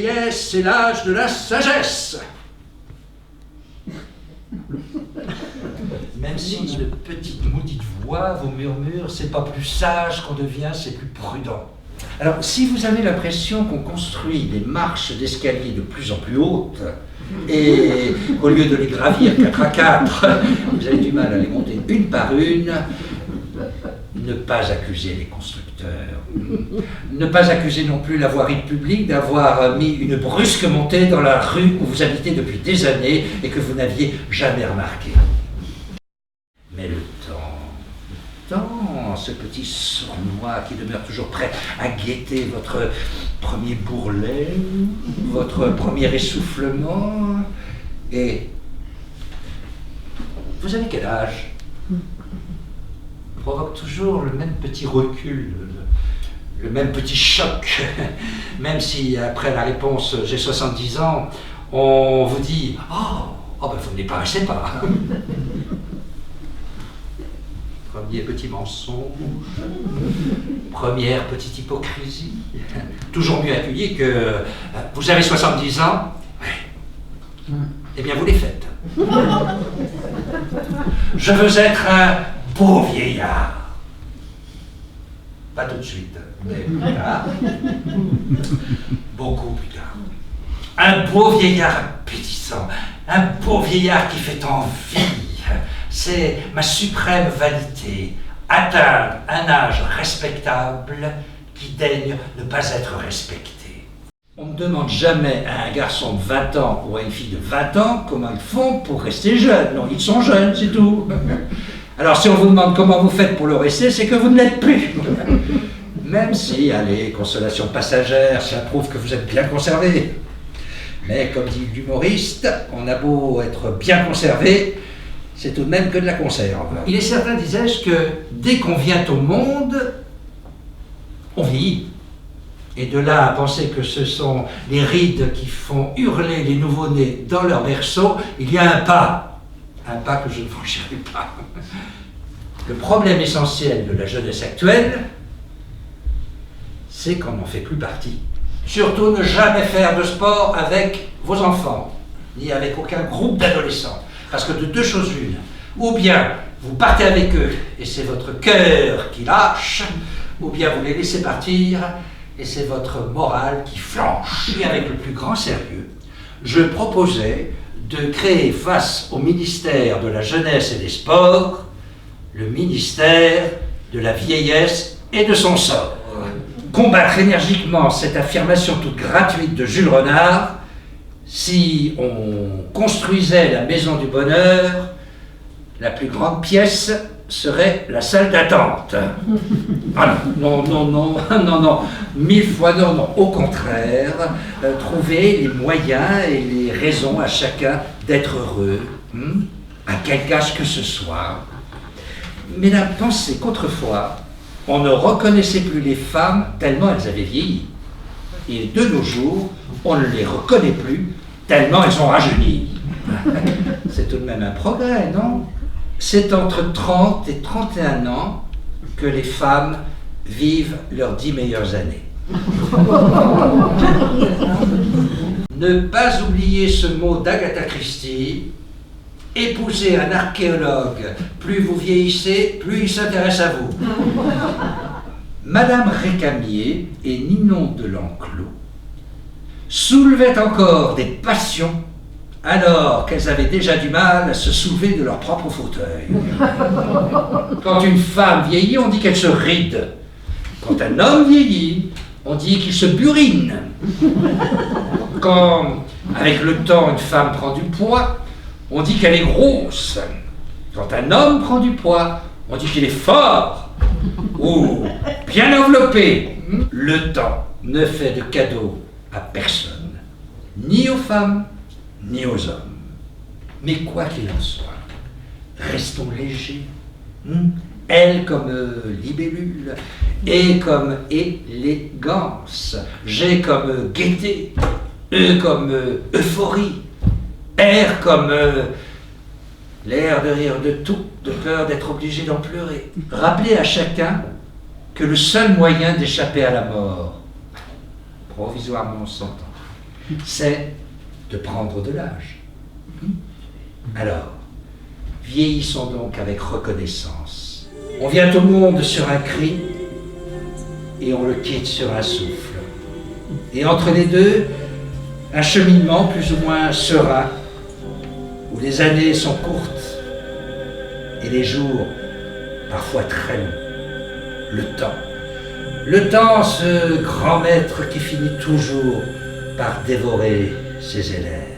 vieillesse, c'est l'âge de la sagesse. Même si de petite maudite voix vous murmure, c'est pas plus sage qu'on devient, c'est plus prudent. Alors, si vous avez l'impression qu'on construit des marches d'escalier de plus en plus hautes, et au lieu de les gravir 4 à 4, vous avez du mal à les monter une par une, ne pas accuser les constructeurs. Ne pas accuser non plus la voirie publique d'avoir mis une brusque montée dans la rue où vous habitez depuis des années et que vous n'aviez jamais remarqué. Mais le temps, ce petit sournois qui demeure toujours prêt à guetter votre premier bourrelet, votre premier essoufflement, et vous avez quel âge? Provoque toujours le même petit recul, le même petit choc, même si après la réponse « j'ai 70 ans », on vous dit « oh ben vous ne les paraissez pas ». Premier petit mensonge, première petite hypocrisie, toujours mieux accueilli que « vous avez 70 ans ?» Eh bien vous les faites. Je veux être un beau vieillard. Pas tout de suite, mais plus tard. Beaucoup plus tard. Un beau vieillard appétissant, un beau vieillard qui fait envie. C'est ma suprême vanité, atteindre un âge respectable qui daigne ne pas être respecté. On ne demande jamais à un garçon de 20 ans ou à une fille de 20 ans comment ils font pour rester jeunes. Non, ils sont jeunes, c'est tout. Alors si on vous demande comment vous faites pour le rester, c'est que vous ne l'êtes plus. Même si, allez, consolation passagère, ça prouve que vous êtes bien conservé. Mais comme dit l'humoriste, on a beau être bien conservé, c'est tout de même que de la conserve. Il est certain, disais-je, que dès qu'on vient au monde, on vieillit. Et de là à penser que ce sont les rides qui font hurler les nouveau-nés dans leur berceau, il y a un pas que je ne franchirai pas. Le problème essentiel de la jeunesse actuelle, c'est qu'on n'en fait plus partie. Surtout ne jamais faire de sport avec vos enfants, ni avec aucun groupe d'adolescents. Parce que de deux choses l'une, ou bien vous partez avec eux et c'est votre cœur qui lâche, ou bien vous les laissez partir et c'est votre morale qui flanche. Et avec le plus grand sérieux, je proposais de créer face au ministère de la Jeunesse et des Sports, le ministère de la vieillesse et de son sort. Combattre énergiquement cette affirmation toute gratuite de Jules Renard. Si on construisait la maison du bonheur, la plus grande pièce serait la salle d'attente. Ah non, non, non, non, non, 1000 fois non, non. Au contraire, trouver les moyens et les raisons à chacun d'être heureux, à quelque âge que ce soit. Mais la pensée qu'autrefois, on ne reconnaissait plus les femmes tellement elles avaient vieilli. Et de nos jours, on ne les reconnaît plus tellement elles ont rajeuni. C'est tout de même un progrès, non? C'est entre 30 et 31 ans que les femmes vivent leurs 10 meilleures années. Ne pas oublier ce mot d'Agatha Christie, épouser un archéologue, plus vous vieillissez, plus il s'intéresse à vous. Madame Récamier et Ninon de l'Enclos soulevaient encore des passions alors qu'elles avaient déjà du mal à se soulever de leur propre fauteuil. Quand une femme vieillit, on dit qu'elle se ride. Quand un homme vieillit, on dit qu'il se burine. Quand, avec le temps, une femme prend du poids, on dit qu'elle est grosse. Quand un homme prend du poids, on dit qu'il est fort ou bien enveloppé. Le temps ne fait de cadeau à personne, ni aux femmes, ni aux hommes. Mais quoi qu'il en soit, restons légers. Elle comme libellule, et comme élégance, G comme gaieté, E comme euphorie, R comme l'air de rire de tout, de peur d'être obligé d'en pleurer. Rappelez à chacun que le seul moyen d'échapper à la mort, provisoirement on s'entend, c'est de prendre de l'âge. Alors, vieillissons donc avec reconnaissance. On vient au monde sur un cri et on le quitte sur un souffle. Et entre les deux, un cheminement plus ou moins serein, où les années sont courtes et les jours parfois très longs. Le temps, ce grand maître qui finit toujours par dévorer ses élèves.